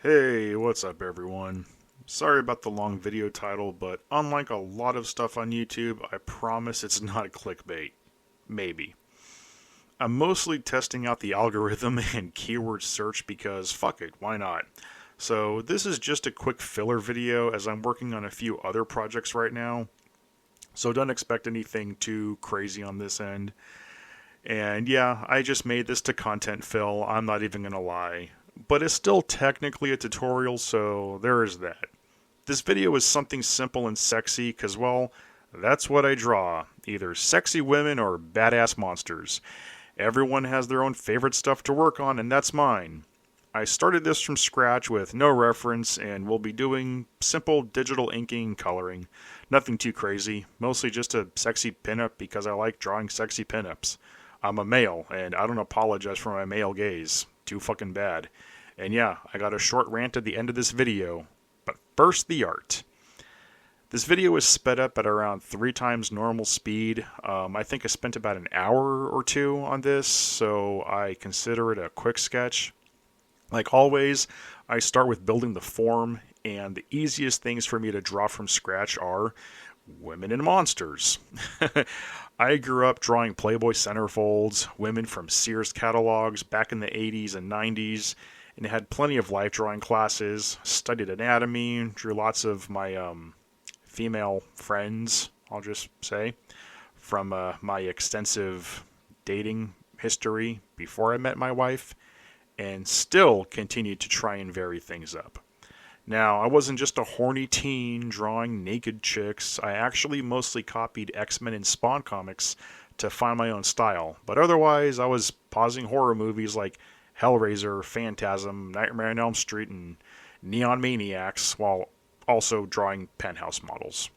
Hey, what's up everyone? Sorry about the long video title, but unlike a lot of stuff on YouTube, I promise it's not clickbait. Maybe. I'm mostly testing out the algorithm and keyword search because fuck it, why not? So this is just a quick filler video as I'm working on a few other projects right now. So don't expect anything too crazy on this end. And yeah, I just made this to content fill, I'm not even gonna lie. But it's still technically a tutorial, so there is that. This video is something simple and sexy, cause well, that's what I draw. Either sexy women or badass monsters. Everyone has their own favorite stuff to work on, and that's mine. I started this from scratch with no reference, and we'll be doing simple digital inking and coloring. Nothing too crazy, mostly just a sexy pinup because I like drawing sexy pinups. I'm a male, and I don't apologize for my male gaze. Too fucking bad. And yeah, I got a short rant at the end of this video. But first, the art. This video is sped up at around 3 times normal speed. I think I spent about an hour or two on this, so I consider it a quick sketch. Like always, I start with building the form, and the easiest things for me to draw from scratch are women and monsters. I grew up drawing Playboy centerfolds, women from Sears catalogs back in the 80s and 90s, and had plenty of life drawing classes, studied anatomy, drew lots of my female friends, I'll just say, from my extensive dating history before I met my wife, and still continued to try and vary things up. Now, I wasn't just a horny teen drawing naked chicks. I actually mostly copied X-Men and Spawn comics to find my own style. But otherwise, I was pausing horror movies like Hellraiser, Phantasm, Nightmare on Elm Street, and Neon Maniacs, while also drawing penthouse models.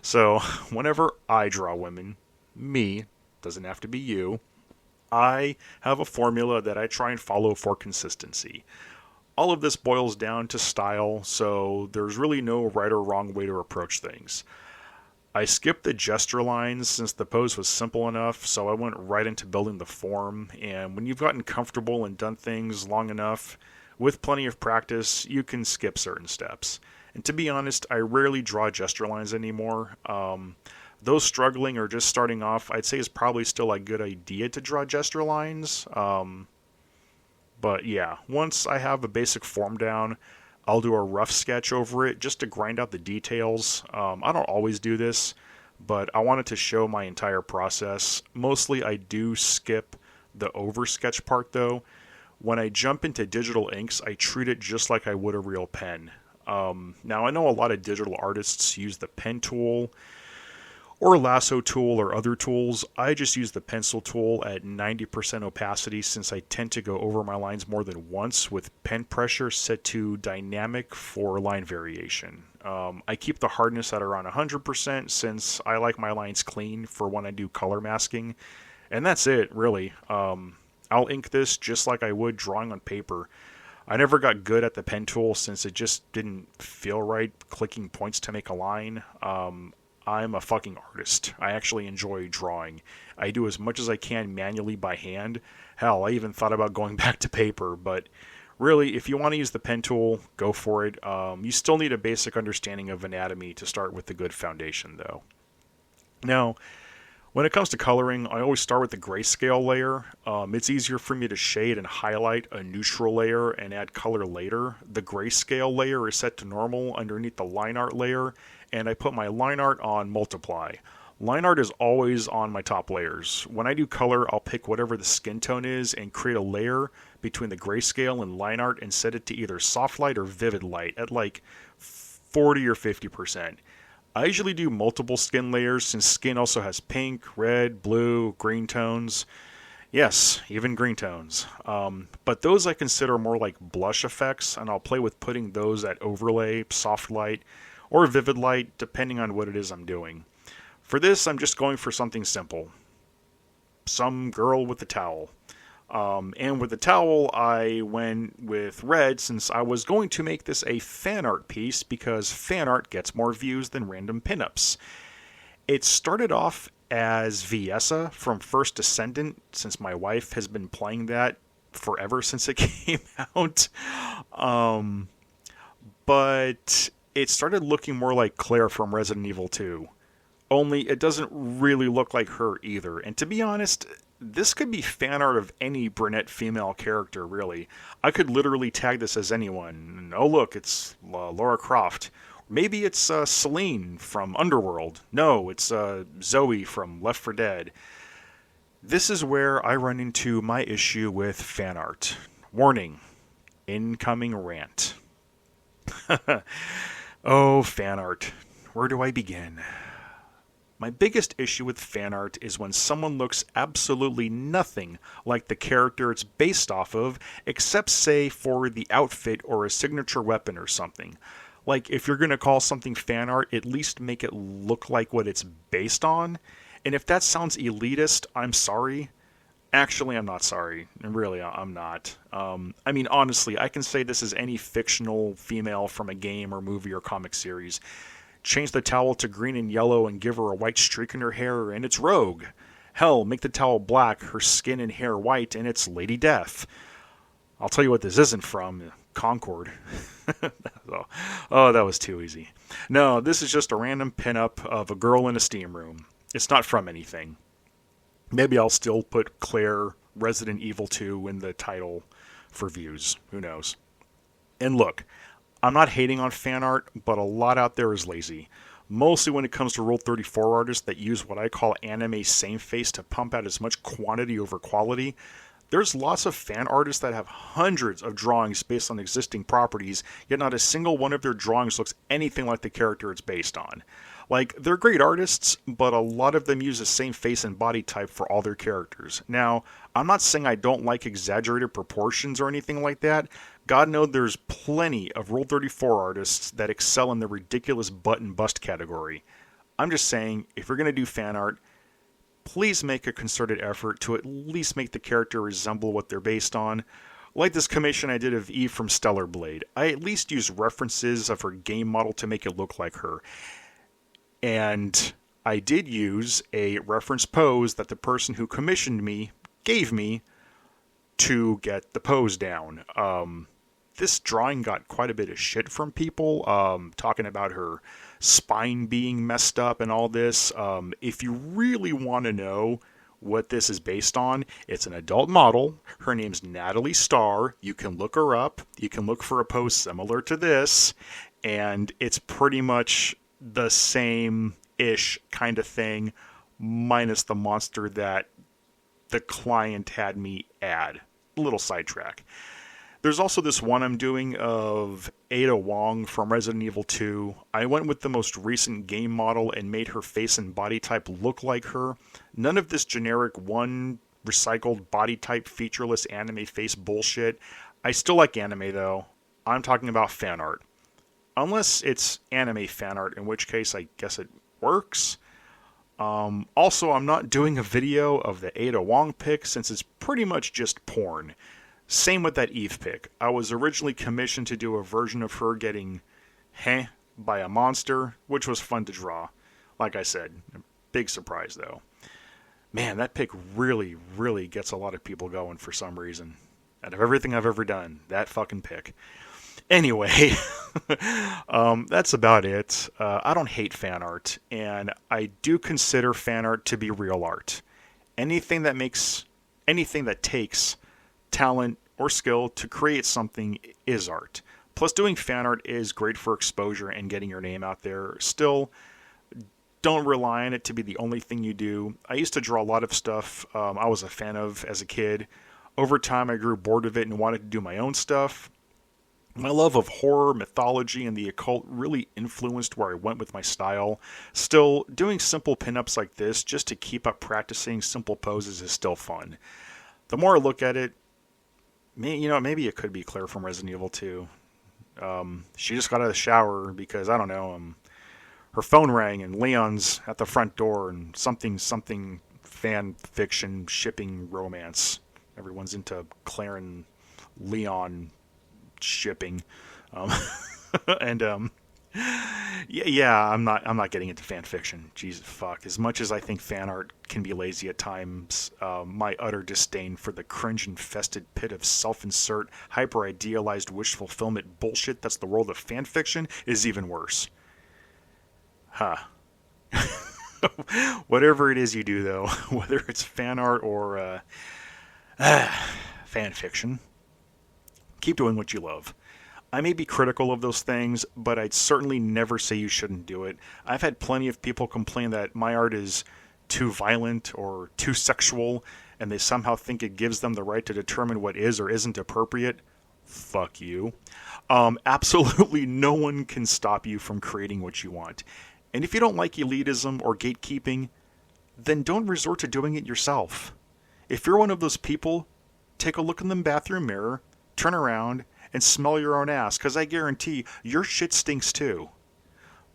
So, whenever I draw women, me, doesn't have to be you, I have a formula that I try and follow for consistency. All of this boils down to style, so there's really no right or wrong way to approach things. I skipped the gesture lines since the pose was simple enough, so I went right into building the form, and when you've gotten comfortable and done things long enough, with plenty of practice, you can skip certain steps. And to be honest, I rarely draw gesture lines anymore. Those struggling or just starting off, I'd say is probably still a good idea to draw gesture lines. But yeah, once I have a basic form down, I'll do a rough sketch over it just to grind out the details. I don't always do this, but I wanted to show my entire process. Mostly I do skip the oversketch part though. When I jump into digital inks, I treat it just like I would a real pen. Now I know a lot of digital artists use the pen tool, or lasso tool or other tools. I just use the pencil tool at 90% opacity since I tend to go over my lines more than once with pen pressure set to dynamic for line variation. I keep the hardness at around 100% since I like my lines clean for when I do color masking. And that's it, really. I'll ink this just like I would drawing on paper. I never got good at the pen tool since it just didn't feel right clicking points to make a line. I'm a fucking artist. I actually enjoy drawing. I do as much as I can manually by hand. Hell, I even thought about going back to paper, but really, if you want to use the pen tool, go for it. You still need a basic understanding of anatomy to start with a good foundation, though. Now, when it comes to coloring, I always start with the grayscale layer. It's easier for me to shade and highlight a neutral layer and add color later. The grayscale layer is set to normal underneath the line art layer, and I put my line art on multiply. Line art is always on my top layers. When I do color, I'll pick whatever the skin tone is and create a layer between the grayscale and line art and set it to either soft light or vivid light at like 40 or 50%. I usually do multiple skin layers since skin also has pink, red, blue, green tones. Yes, even green tones. But those I consider more like blush effects, and I'll play with putting those at overlay, soft light, or vivid light, depending on what it is I'm doing. For this, I'm just going for something simple. Some girl with a towel. And with the towel, I went with red since I was going to make this a fan art piece because fan art gets more views than random pinups. It started off as Viessa from First Descendant since my wife has been playing that forever since it came out. Um, but it started looking more like Claire from Resident Evil 2. Only it doesn't really look like her either. And to be honest, this could be fan art of any brunette female character, really. I could literally tag this as anyone. Oh, look, it's Lara Croft. Maybe it's Celine from Underworld. No, it's Zoe from Left 4 Dead. This is where I run into my issue with fan art. Warning, incoming rant. Oh, fan art. Where do I begin? My biggest issue with fan art is when someone looks absolutely nothing like the character it's based off of, except say for the outfit or a signature weapon or something. Like, if you're going to call something fan art, at least make it look like what it's based on. And if that sounds elitist, I'm sorry. Actually, I'm not sorry. Really, I'm not. I mean, honestly, I can say this is any fictional female from a game or movie or comic series. Change the towel to green and yellow and give her a white streak in her hair, and it's Rogue. Hell, make the towel black, her skin and hair white, and it's Lady Death. I'll tell you what this isn't from. Concord. Oh, that was too easy. No, this is just a random pinup of a girl in a steam room. It's not from anything. Maybe I'll still put Claire Resident Evil 2 in the title for views. Who knows? And look, I'm not hating on fan art, but a lot out there is lazy. Mostly when it comes to Rule 34 artists that use what I call anime same face to pump out as much quantity over quality. There's lots of fan artists that have hundreds of drawings based on existing properties, yet not a single one of their drawings looks anything like the character it's based on. Like, they're great artists, but a lot of them use the same face and body type for all their characters. Now, I'm not saying I don't like exaggerated proportions or anything like that. God knows there's plenty of Rule 34 artists that excel in the ridiculous butt and bust category. I'm just saying, if you're going to do fan art, please make a concerted effort to at least make the character resemble what they're based on. Like this commission I did of Eve from Stellar Blade. I at least used references of her game model to make it look like her. And I did use a reference pose that the person who commissioned me gave me to get the pose down. This drawing got quite a bit of shit from people, talking about her spine being messed up and all this. If you really want to know what this is based on, it's an adult model. Her name's Natalie Starr. You can look her up. You can look for a pose similar to this. And it's pretty much the same-ish kind of thing, minus the monster that the client had me add. A little sidetrack. There's also this one I'm doing of Ada Wong from Resident Evil 2. I went with the most recent game model and made her face and body type look like her. None of this generic one recycled body type featureless anime face bullshit. I still like anime though. I'm talking about fan art. Unless it's anime fan art, in which case I guess it works. Also, I'm not doing a video of the Ada Wong pic since it's pretty much just porn. Same with that Eve pic. I was originally commissioned to do a version of her getting by a monster, which was fun to draw. Like I said, big surprise though. Man, that pic really, really gets a lot of people going for some reason. Out of everything I've ever done, that fucking pic. Anyway, that's about it. I don't hate fan art, and I do consider fan art to be real art. Anything that takes talent or skill to create something is art. Plus, doing fan art is great for exposure and getting your name out there. Still, don't rely on it to be the only thing you do. I used to draw a lot of stuff I was a fan of as a kid. Over time, I grew bored of it and wanted to do my own stuff. My love of horror, mythology, and the occult really influenced where I went with my style. Still, doing simple pinups like this just to keep up practicing simple poses is still fun. The more I look at it, maybe it could be Claire from Resident Evil 2. She just got out of the shower because, I don't know, her phone rang and Leon's at the front door and something fan fiction shipping romance. Everyone's into Claire and Leon shipping. And Yeah, I'm not getting into fan fiction. Jesus fuck. As much as I think fan art can be lazy at times, my utter disdain for the cringe-infested pit of self-insert, hyper-idealized wish fulfillment bullshit that's the world of fan fiction is even worse. Huh. Whatever it is you do, though, whether it's fan art or fan fiction, keep doing what you love. I may be critical of those things, but I'd certainly never say you shouldn't do it. I've had plenty of people complain that my art is too violent or too sexual, and they somehow think it gives them the right to determine what is or isn't appropriate. Fuck you. Absolutely no one can stop you from creating what you want. And if you don't like elitism or gatekeeping, then don't resort to doing it yourself. If you're one of those people, take a look in the bathroom mirror, turn around, and smell your own ass, because I guarantee your shit stinks too.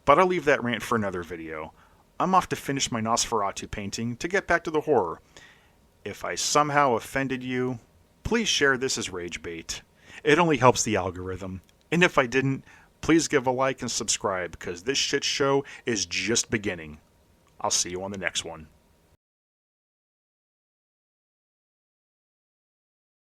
But I'll leave that rant for another video. I'm off to finish my Nosferatu painting to get back to the horror. If I somehow offended you, please share this as rage bait. It only helps the algorithm. And if I didn't, please give a like and subscribe, because this shit show is just beginning. I'll see you on the next one.